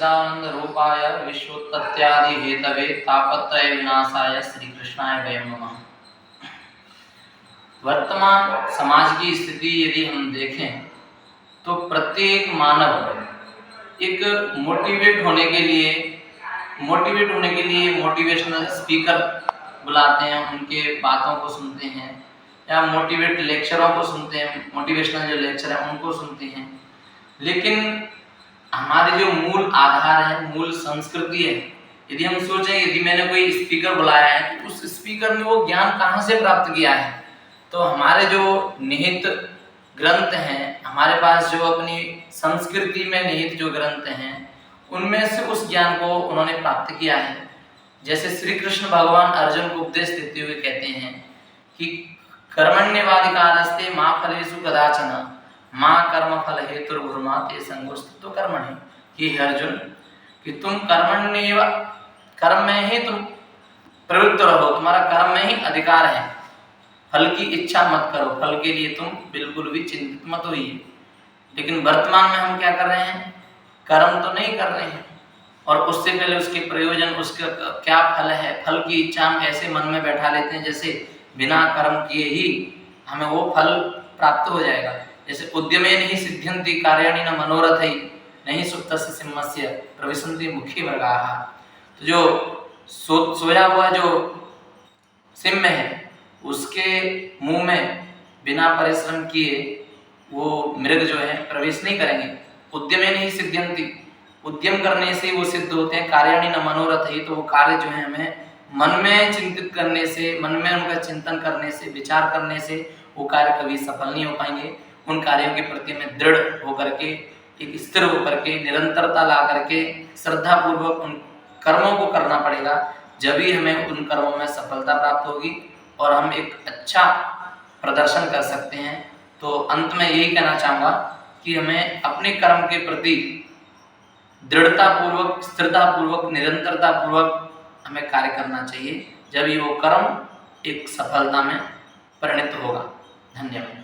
सच्चिदानंद रूपाय विश्वोत्पत्त्यादि Hathaway तापत्रय विनाशाय श्री कृष्णाय वयं नमः। वर्तमान समाज की स्थिति यदि हम देखें तो प्रत्येक मानव एक मोटिवेट होने के लिए मोटिवेशनल स्पीकर बुलाते हैं, उनके बातों को सुनते हैं या मोटिवेट लेक्चरों को सुनते हैं, मोटिवेशनल जो लेक्चर है उनको सुनते हैं। लेकिन हमारे जो मूल आधार है, मूल संस्कृति है, यदि हम सोचें यदि मैंने कोई स्पीकर बुलाया है तो उस स्पीकर में वो ज्ञान कहाँ से प्राप्त किया है, तो हमारे जो निहित ग्रंथ हैं, हमारे पास जो अपनी संस्कृति में निहित जो ग्रंथ हैं उनमें से उस ज्ञान को उन्होंने प्राप्त किया है। जैसे श्री कृष्ण भगवान अर्जुन को उपदेश देते हुए कहते हैं कि कर्मण्येवाधिकारस्ते मा फलेषु कदाचन माँ कर्म फल हेतुर्भुर्मा ते संगोस्तु कर्मणि। कि अर्जुन कि तुम कर्म में ही तुम प्रवृत्त रहो, तुम्हारा कर्म में ही अधिकार है, फल की इच्छा मत करो, फल के लिए तुम बिल्कुल भी चिंतित मत होइए। लेकिन वर्तमान में हम क्या कर रहे हैं, कर्म तो नहीं कर रहे हैं और उससे पहले उसके प्रयोजन, उसका क्या फल है, फल की इच्छा हम ऐसे मन में बैठा लेते हैं जैसे बिना कर्म किए ही हमें वो फल प्राप्त हो जाएगा। जैसे उद्यमेन ही सिद्ध्यन्ति कार्याणि न मनोरथै नहीं सुप्तस्य सिंहस्य प्रविशन्ति मुखे मृगाः। तो जो सोया हुआ जो सिंह है उसके मुंह में बिना परिश्रम किए वो मृग जो है प्रवेश नहीं करेंगे। उद्यमेन ही सिद्ध्यन्ति, उद्यम करने से वो सिद्ध होते हैं। कार्याणि न मनोरथै, तो वो कार्य जो है हमें मन में चिंतित करने से, मन में उनका चिंतन करने से, विचार करने से वो कार्य कभी सफल नहीं हो पाएंगे। उन कार्यों के प्रति हमें दृढ़ होकर के, एक स्थिर होकर के, निरंतरता ला करके श्रद्धा पूर्वक उन कर्मों को करना पड़ेगा। जब ही हमें उन कर्मों में सफलता प्राप्त होगी और हम एक अच्छा प्रदर्शन कर सकते हैं। तो अंत में यही कहना चाहूँगा कि हमें अपने कर्म के प्रति दृढ़ता पूर्वक, स्थिरता पूर्वक, निरंतरता पूर्वक हमें कार्य करना चाहिए। जब ही वो कर्म एक सफलता में परिणत होगा। धन्यवाद।